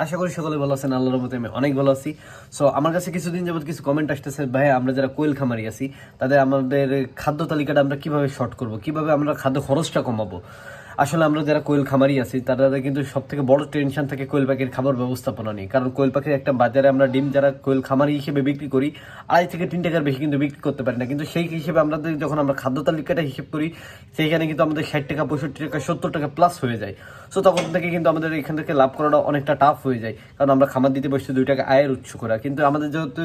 আশা করি সকলে ভালো আছেন। আল্লাহর রহমতে আমি অনেক ভালো আছি। সো আমার কাছে কিছুদিন যাবত কিছু কমেন্ট আসতেছে, ভাই আমরা যারা কোয়েল খামারি আছি তাদের আমাদের খাদ্য তালিকাটা আমরা কিভাবে শর্ট করব, কিভাবে আমরা খাদ্য খরচটা কমাবো। আসলে আমরা যারা কোয়েল খামারি আছি তারা কিন্তু সব থেকে বড় টেনশন থাকে কোয়েল পাখির খাবার ব্যবস্থাপনা নিয়ে। কারণ কোয়েল পাখির একটা বাজারে আমরা ডিম যারা কোয়েল খামারি হিসেবে বিক্রি করি 2.5 থেকে 3 টাকার বেশি কিন্তু বিক্রি করতে পারি না। কিন্তু সেই হিসেবে আমরা যখন আমরা খাদ্য তালিকাটা হিসেব করি সেইখানে কিন্তু আমাদের 60 টাকা, 65 টাকা, 70 টাকা প্লাস হয়ে যায়। সো তখন থেকে কিন্তু আমাদের এখান থেকে লাভ করাটা অনেকটা টাফ হয়ে যায়, কারণ আমরা খামার দিতে বসছি 2 টাকা আয়ের উৎস করা। কিন্তু আমাদের যেহেতু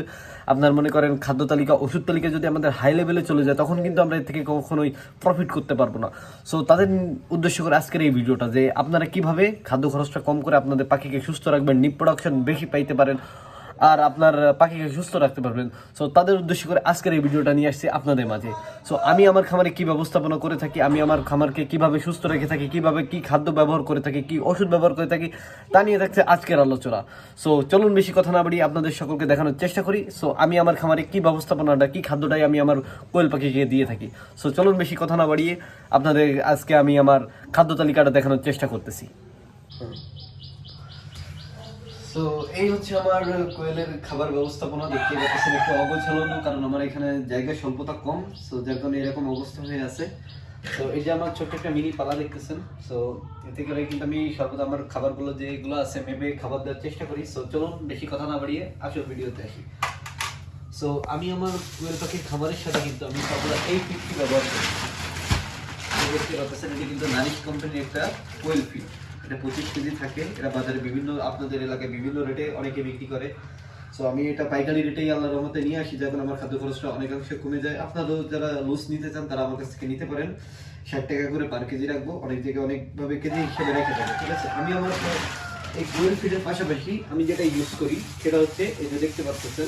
আপনার মনে করেন খাদ্য তালিকা, ওষুধ তালিকা যদি আমাদের হাই লেভেলে চলে যায় তখন কিন্তু আমরা এর থেকে কখনোই প্রফিট করতে পারবো না। সো তাদের উদ্দেশ্য করে আজকের এই ভিডিওটা, যে আপনারা কিভাবে খাদ্য খরচটা কম করে আপনাদের পাখিকে সুস্থ রাখবেন, নিপ প্রোডাকশন বেশি পাইতে পারেন আর আপনার পাখিকে সুস্থ রাখতে পারবেন। সো তাদের উদ্দেশ্য করে আজকের এই ভিডিওটা নিয়ে আসছি আপনাদের মাঝে। সো আমি আমার খামারে কি ব্যবস্থাপনা করে থাকি, আমি আমার খামারকে কিভাবে সুস্থ রেখে থাকি, কিভাবে কি খাদ্য ব্যবহার করে থাকি, কি ওষুধ ব্যবহার করে থাকি, তা নিয়ে থাকছে আজকের আলোচনা। সো চলুন বেশি কথা না বাড়িয়ে আপনাদের সকলকে দেখানোর চেষ্টা করি। সো আমি আমার খামারে কি ব্যবস্থাপনাটা, কি খাদ্যটাই আমি আমার কোয়েল পাখিকে দিয়ে থাকি। সো চলুন বেশি কথা না বাড়িয়ে আপনাদের আজকে আমি আমার খাদ্য তালিকাটা দেখানোর চেষ্টা করতেছি। তো এই হচ্ছে আমার কোয়েলের খাবার ব্যবস্থাপনা। দেখতে পাচ্ছেন একটু অগোছালো, কারণ আমার এখানে জায়গা স্বল্পতা কম। সো যার কারণে এরকম অবস্থা হয়ে আছে। তো এই যে আমার ছোট্ট একটা মিনি পালা দেখতেছেন। সো এতে করে কিন্তু আমি সর্বদা আমার খাবারগুলো যেগুলো আছে মেপে খাবার দেওয়ার চেষ্টা করি। সো চলুন বেশি কথা না বাড়িয়ে আসল ভিডিওতে আসি। সো আমি আমার কোয়েল পাখির খাবারের সাথে কিন্তু আমি সর্বদা এই ফিডটি ব্যবহার করি। দেখতে পাচ্ছেন এটি কিন্তু নারিশ কোম্পানির একটা কোয়েল ফিড। এটা 25 কেজি থাকে। এটা বাজারে বিভিন্ন, আপনাদের এলাকায় বিভিন্ন রেটে অনেকে বিক্রি করে। সো আমি এটা পাইকারি রেটেই আল্লাহর রহমতে নিয়ে আসি, যখন আমার খাদ্য খরচটা অনেকাংশে কমে যায়। আপনারাও যারা লুজ নিতে চান তারা আমার কাছ থেকে নিতে পারেন। 60 টাকা করে পার কেজি রাখবো, অনেক জায়গায় অনেকভাবে কেজি হিসেবে রেখে দেবো। ঠিক আছে, আমি আমার এই কোয়েল ফিডের পাশাপাশি আমি যেটা ইউজ করি সেটা হচ্ছে এই যে দেখতে পাচ্ছেন,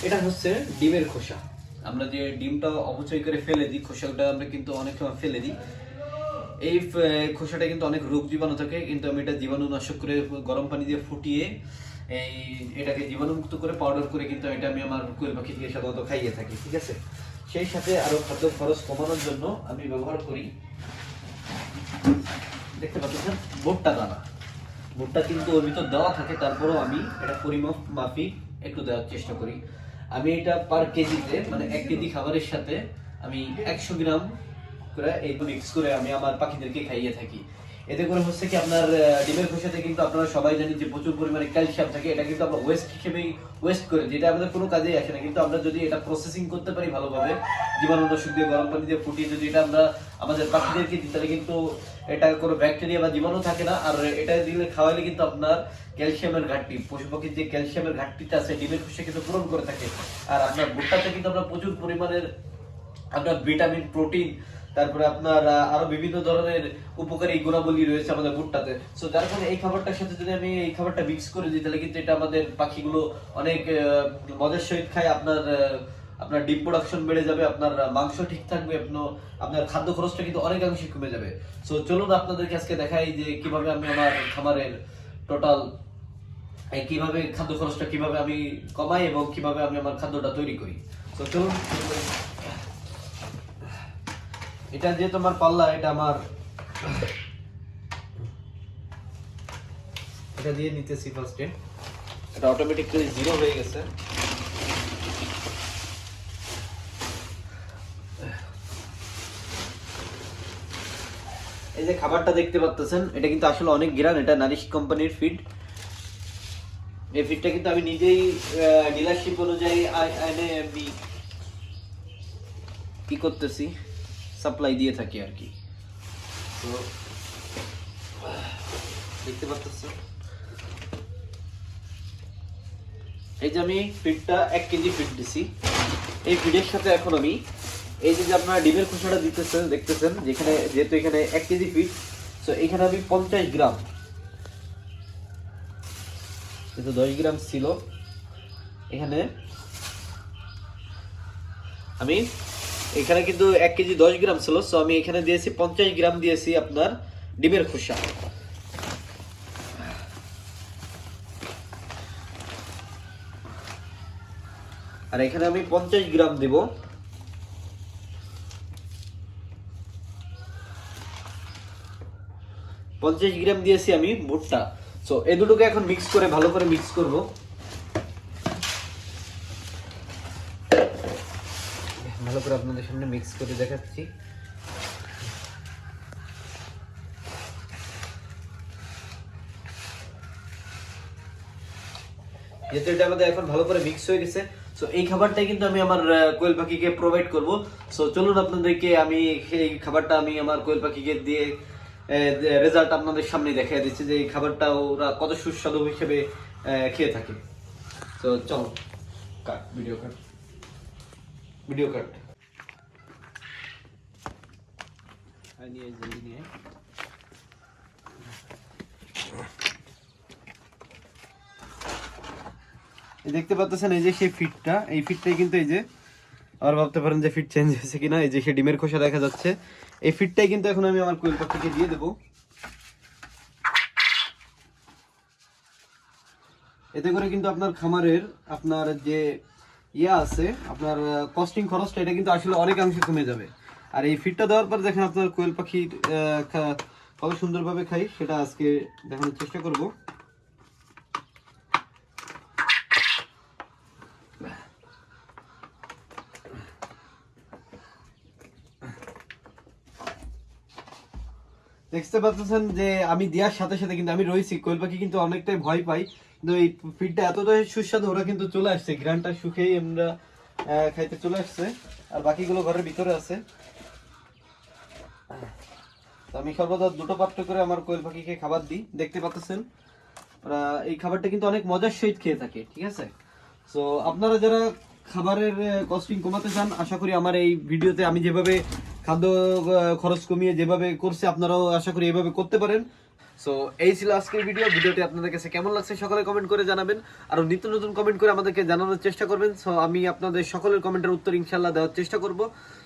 এটা হচ্ছে ডিমের খোসা। আমরা যে ডিমটা অপচয় করে ফেলে দিই, খোসাটা আমরা কিন্তু অনেক সময় ফেলে দিই। এই খোসাটা কিন্তু অনেক রোগ জীবাণু থাকে, কিন্তু আমি এটা জীবাণু নাশক করে গরম পানি দিয়ে ফুটিয়ে এটাকে জীবাণুমুক্ত করে পাউডার করে কিন্তু এটা আমি আমার কোয়েল পাখিকে সাধারণত খাইয়ে থাকি। ঠিক আছে, সেই সাথে আরো খাদ্য খরচ কমানোর জন্য আমি ব্যবহার করি, দেখতে পাচ্ছেন, ভুট্টা দানা। ভুট্টা কিন্তু ওর ভিতর দেওয়া থাকে, তারপরেও আমি এটা পরিমাপ মাফিক একটু দেওয়ার চেষ্টা করি। আমি এটা পার কেজিতে, মানে 1 কেজি খাবারের সাথে আমি 100 গ্রাম করে এই মিক্স করে আমি আমার পাখিদেরকে খাইয়ে থাকি। এতে করে হচ্ছে কি, আপনার ডিমের খোসাতে কিন্তু আপনারা সবাই জানেন যে প্রচুর পরিমাণে ক্যালসিয়াম থাকে। এটা কিন্তু আমরা ওয়েস্ট হিসেবেই ওয়েস্ট করে, যেটা আমাদের কোনো কাজেই আসে না। কিন্তু আমরা যদি এটা প্রসেসিং করতে পারি ভালোভাবে, জীবাণুনাশক দিয়ে গরম পানি দিয়ে ফুটিয়ে যদি এটা আমরা আমাদের পাখিদেরকে দিই, তাহলে কিন্তু এটা কোনো ব্যাকটেরিয়া বা জীবাণু থাকে না। আর এটা দিলে খাওয়াইলে কিন্তু আপনার ক্যালসিয়ামের ঘাটতি, পশু পাখির যে ক্যালসিয়ামের ঘাটতিটা আছে ডিমের খোসা কিন্তু পূরণ করে থাকে। আর আপনার ভুট্টাতে কিন্তু আমরা প্রচুর পরিমাণের আপনার ভিটামিন, প্রোটিন, তারপরে আপনার আরো বিভিন্ন ধরনের উপকারী গুণাবলী রয়েছে আমাদের ভুট্টাতে। সো যার ফলে এই খাবারটার সাথে যদি আমি এই খাবারটা মিক্স করে দিই, তাহলে কিন্তু এটা আমাদের পাখিগুলো অনেক মজার সহিত খায়। আপনার আপনার ডিম প্রোডাকশন বেড়ে যাবে, আপনার মাংস ঠিক থাকবে, আপনার খাদ্য খরচটা কিন্তু অনেকাংশে কমে যাবে। সো চলুন আপনাদেরকে আজকে দেখাই যে কিভাবে আমি আমার খামারের টোটাল কিভাবে খাদ্য খরচটা কিভাবে আমি কমাই এবং কিভাবে আমি আমার খাদ্যটা তৈরি করি। তো চলুন, এটা যে তোমার পাল্লা, এটা আমার এটা দিয়ে নিতেছি ফার্স্টে। এটা অটোমেটিক্যালি 0 হয়ে গেছে। এই যে খাবারটা দেখতে পাচ্ছেন, এটা কিন্তু আসলে অনেক গ্রান। এটা নারিশ কোম্পানির ফিড। এই ফিডটা কিন্তু আমি নিজেই ডিলারশিপ অনুযায়ী এনে আমি কি করতেছি, সাপ্লাই দিয়ে থাকি আর কি। তো দেখতে পাচ্ছেন, এই যে আমি ফিডটা 1 কেজি ফিড দিছি। এই ফিডের সাথে এখন আমি এই যে আপনারা ডিমের খোসাটা দিতেছেন, দেখতেছেন যেখানে, যেহেতু এখানে 1 কেজি ফিড, সো এখানে আমি 50 গ্রাম, যেহেতু 10 গ্রাম ছিল এখানে, আমি এখানে কিন্তু 1 কেজি 10 গ্রাম ছিল। সো আমি এখানে দিয়েছি 50 গ্রাম দিয়েছি আপনার ডিমের খোসা। আর এখানে আমি 50 গ্রাম দেব 50 গ্রাম দিয়েছি আমি ভুট্টা। সো এই দুটোকে এখন মিক্স করে ভালো করে মিক্স করব। ভালো করে আপনাদের সামনে মিক্স করে দেখাচ্ছি। যেহেতু এটা আমাদের এখন ভালো করে মিক্স হয়ে গেছে, সো এই খাবারটাই কিন্তু আমি আমার কোয়েল পাখিকে প্রোভাইড করব। সো চলুন আপনাদেরকে আমি এই খাবারটা আমি আমার কোয়েল পাখিকে দিয়ে রেজাল্ট আপনাদের সামনে দেখিয়ে দিচ্ছি যে এই খাবারটা ওরা কত সুস্বাদু হিসেবে খেয়ে থাকে। তো চলো কাট, ভিডিও কাট, ভিডিও কাট নিয়ে জলদি নিয়ে। দেখতে পাচ্ছেন এই যে সেই ফিটটা, এই ফিটটাই কিন্তু এই যে আবার ভাবতে পারেন যে ফিট চেঞ্জ হয়েছে কিনা, এই যে সেই ডিমের খোসা দেখা যাচ্ছে, এই ফিটটাই কিন্তু এখন আমি আমার কোয়েল পাখিকে দিয়ে দেবো। এতে করে কিন্তু আপনার খামারের আপনার যে আছে আপনার কস্টিং খরচটা এটা কিন্তু আসলে অনেকাংশে কমে যাবে। আর এই ফিটটা দেওয়ার পর দেখেন আপনার কোয়েল পাখির কত সুন্দরভাবে খাই সেটা আজকে দেখানোর চেষ্টা করব। দেখতে পাচ্ছেন যে আমি দেওয়ার সাথে সাথে কিন্তু আমি রয়েছি, কোয়েল পাখি কিন্তু অনেকটাই ভয় পাই, কিন্তু এই ফিডটা এতটাই সুস্বাদু ওরা কিন্তু চলে আসছে, ঘ্রাণটা শুকেই আমরা খাইতে চলে আসছে। আর বাকিগুলো ঘরের ভিতরে আছে। আমি সর্বদা দুটো পাত্র করে আমার কোয়েল পাখিকে খাবার দিই। দেখতে পাচ্ছেন ওরা এই খাবারটা কিন্তু অনেক মজার সহিত খেয়ে থাকে, ঠিক আছে। সো আপনারা যারা খাবারের কস্টিং কমাতে চান, আশা করি আমার এই ভিডিওতে আমি যেভাবে খাদ্য খরচ কমিয়ে যেভাবে করছি আপনারাও আশা করি এইভাবে করতে পারেন। সো এই ছিল আজকের ভিডিওটি আপনাদের কাছে কেমন লাগছে সকলে কমেন্ট করে জানাবেন, আর নিত্য নতুন কমেন্ট করে আমাদেরকে জানানোর চেষ্টা করবেন। সো আমি আপনাদের সকলের কমেন্টের উত্তর ইনশাল্লাহ দেওয়ার চেষ্টা করব।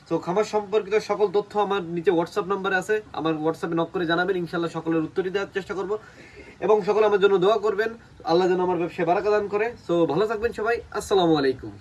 সো খামার সম্পর্কিত সকল তথ্য আমার নিচে হোয়াটসঅ্যাপ নাম্বারে আছে, আমার হোয়াটসঅ্যাপে নক করে জানাবেন, ইনশাল্লাহ সকলের উত্তরই দেওয়ার চেষ্টা করব। এবং সকলে আমার জন্য দোয়া করবেন, আল্লাহ যেন আমার ব্যবসায় বারাকা দান করে। সো ভালো থাকবেন সবাই, আসসালামু আলাইকুম।